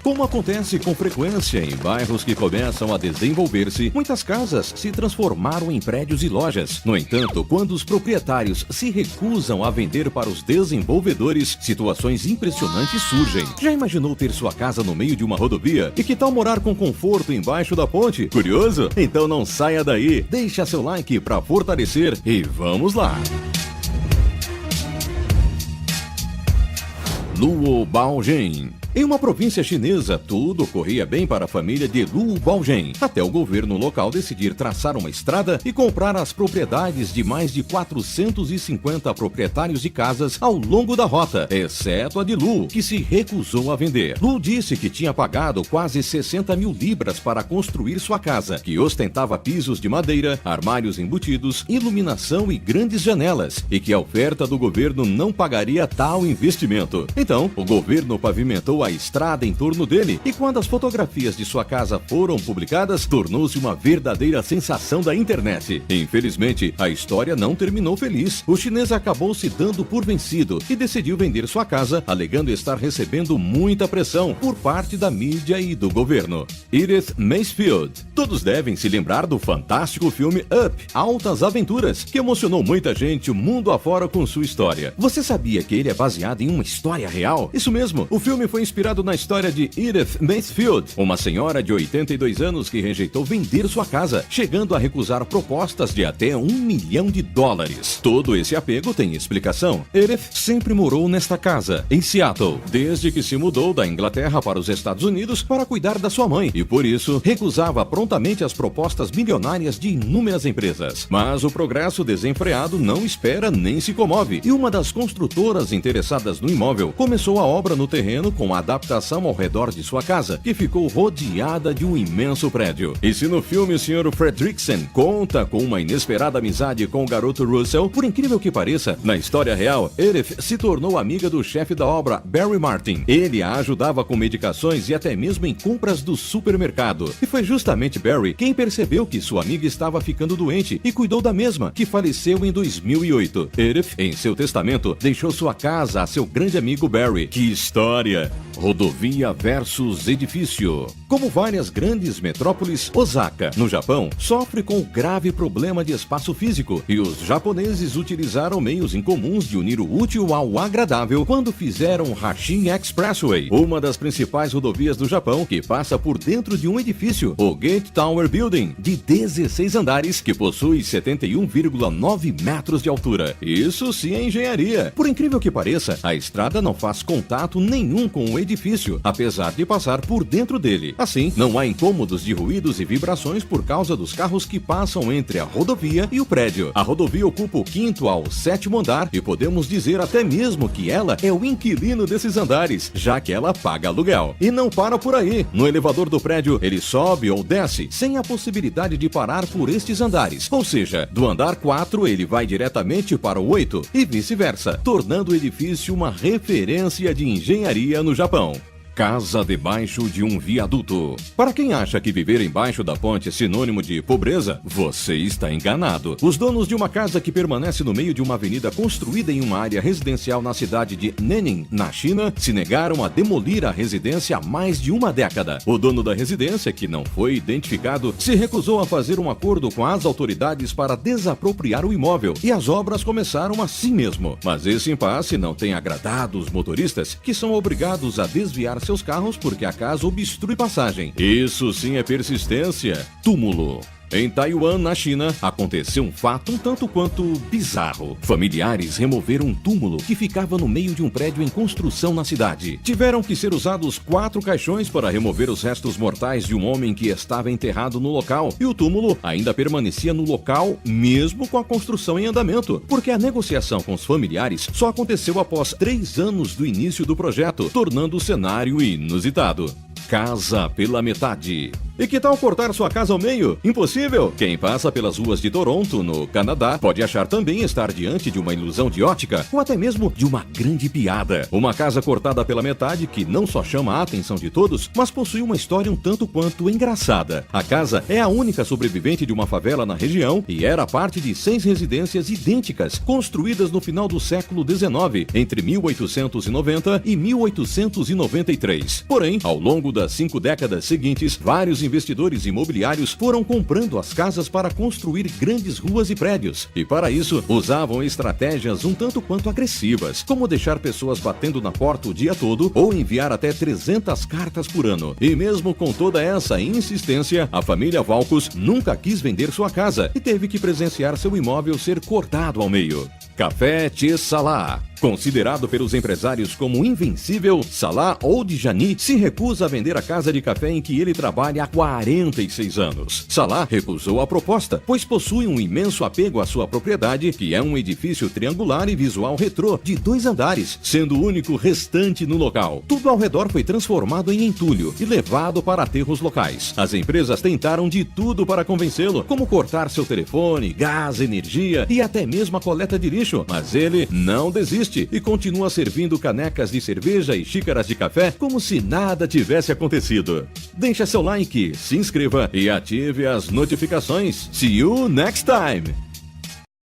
Como acontece com frequência em bairros que começam a desenvolver-se, muitas casas se transformaram em prédios e lojas. No entanto, quando os proprietários se recusam a vender para os desenvolvedores, situações impressionantes surgem. Já imaginou ter sua casa no meio de uma rodovia? E que tal morar com conforto embaixo da ponte? Curioso? Então não saia daí, deixa seu like para fortalecer e vamos lá! Luo Baozhen. Em uma província chinesa, tudo corria bem para a família de Luo Baozhen, até o governo local decidir traçar uma estrada e comprar as propriedades de mais de 450 proprietários de casas ao longo da rota, exceto a de Luo, que se recusou a vender. Luo disse que tinha pagado quase 60 mil libras para construir sua casa, que ostentava pisos de madeira, armários embutidos, iluminação e grandes janelas, e que a oferta do governo não pagaria tal investimento. Então, o governo pavimentou a estrada em torno dele, e quando as fotografias de sua casa foram publicadas, tornou-se uma verdadeira sensação da internet. Infelizmente, a história não terminou feliz. O chinês acabou se dando por vencido e decidiu vender sua casa, alegando estar recebendo muita pressão por parte da mídia e do governo. Edith Macefield. Todos devem se lembrar do fantástico filme Up, Altas Aventuras, que emocionou muita gente o mundo afora com sua história. Você sabia que ele é baseado em uma história real? Isso mesmo, o filme foi inspirado na história de Edith Macefield, uma senhora de 82 anos que rejeitou vender sua casa, chegando a recusar propostas de até $1 milhão. Todo esse apego tem explicação. Edith sempre morou nesta casa, em Seattle, desde que se mudou da Inglaterra para os Estados Unidos para cuidar da sua mãe, e por isso recusava prontamente as propostas milionárias de inúmeras empresas. Mas o progresso desenfreado não espera nem se comove, e uma das construtoras interessadas no imóvel começou a obra no terreno com a adaptação ao redor de sua casa, que ficou rodeada de um imenso prédio. E se no filme o Sr. Fredricksen conta com uma inesperada amizade com o garoto Russell, por incrível que pareça, na história real, Edith se tornou amiga do chefe da obra, Barry Martin. Ele a ajudava com medicações e até mesmo em compras do supermercado. E foi justamente Barry quem percebeu que sua amiga estava ficando doente e cuidou da mesma, que faleceu em 2008. Edith, em seu testamento, deixou sua casa a seu grande amigo Barry. Que história! Rodovia versus edifício. Como várias grandes metrópoles, Osaka, no Japão, sofre com o grave problema de espaço físico, e os japoneses utilizaram meios incomuns de unir o útil ao agradável quando fizeram o Hanshin Expressway, uma das principais rodovias do Japão, que passa por dentro de um edifício, o Gate Tower Building, de 16 andares, que possui 71,9 metros de altura. Isso sim é engenharia. Por incrível que pareça, a estrada não faz contato nenhum com o edifício, apesar de passar por dentro dele. Assim, não há incômodos de ruídos e vibrações por causa dos carros que passam entre a rodovia e o prédio. A rodovia ocupa o 5º ao 7º andar, e podemos dizer até mesmo que ela é o inquilino desses andares, já que ela paga aluguel. E não para por aí. No elevador do prédio, ele sobe ou desce, sem a possibilidade de parar por estes andares. Ou seja, do andar 4 ele vai diretamente para o 8 e vice-versa, tornando o edifício uma referência de engenharia no Japão. Casa debaixo de um viaduto. Para quem acha que viver embaixo da ponte é sinônimo de pobreza, você está enganado. Os donos de uma casa que permanece no meio de uma avenida construída em uma área residencial na cidade de Nanning, na China, se negaram a demolir a residência há mais de uma década. O dono da residência, que não foi identificado, se recusou a fazer um acordo com as autoridades para desapropriar o imóvel, e as obras começaram assim mesmo. Mas esse impasse não tem agradado os motoristas, que são obrigados a desviar seus carros porque a casa obstrui passagem. Isso sim é persistência. Túmulo. Em Taiwan, na China, aconteceu um fato um tanto quanto bizarro. Familiares removeram um túmulo que ficava no meio de um prédio em construção na cidade. Tiveram que ser usados 4 caixões para remover os restos mortais de um homem que estava enterrado no local. E o túmulo ainda permanecia no local mesmo com a construção em andamento, porque a negociação com os familiares só aconteceu após 3 anos do início do projeto, tornando o cenário inusitado. Casa pela metade. E que tal cortar sua casa ao meio? Impossível? Quem passa pelas ruas de Toronto, no Canadá, pode achar também estar diante de uma ilusão de ótica ou até mesmo de uma grande piada. Uma casa cortada pela metade que não só chama a atenção de todos, mas possui uma história um tanto quanto engraçada. A casa é a única sobrevivente de uma favela na região e era parte de 6 residências idênticas, construídas no final do século XIX, entre 1890 e 1893. Porém, ao longo das 5 décadas seguintes, vários investidores imobiliários foram comprando as casas para construir grandes ruas e prédios. E para isso, usavam estratégias um tanto quanto agressivas, como deixar pessoas batendo na porta o dia todo ou enviar até 300 cartas por ano. E mesmo com toda essa insistência, a família Valcos nunca quis vender sua casa e teve que presenciar seu imóvel ser cortado ao meio. Café Tchê Salah. Considerado pelos empresários como invencível, Salah Oldjani se recusa a vender a casa de café em que ele trabalha há 46 anos. Salah recusou a proposta, pois possui um imenso apego à sua propriedade, que é um edifício triangular e visual retrô de 2 andares, sendo o único restante no local. Tudo ao redor foi transformado em entulho e levado para aterros locais. As empresas tentaram de tudo para convencê-lo, como cortar seu telefone, gás, energia e até mesmo a coleta de lixo, mas ele não desiste e continua servindo canecas de cerveja e xícaras de café como se nada tivesse acontecido. Deixa seu like, se inscreva e ative as notificações. See you next time!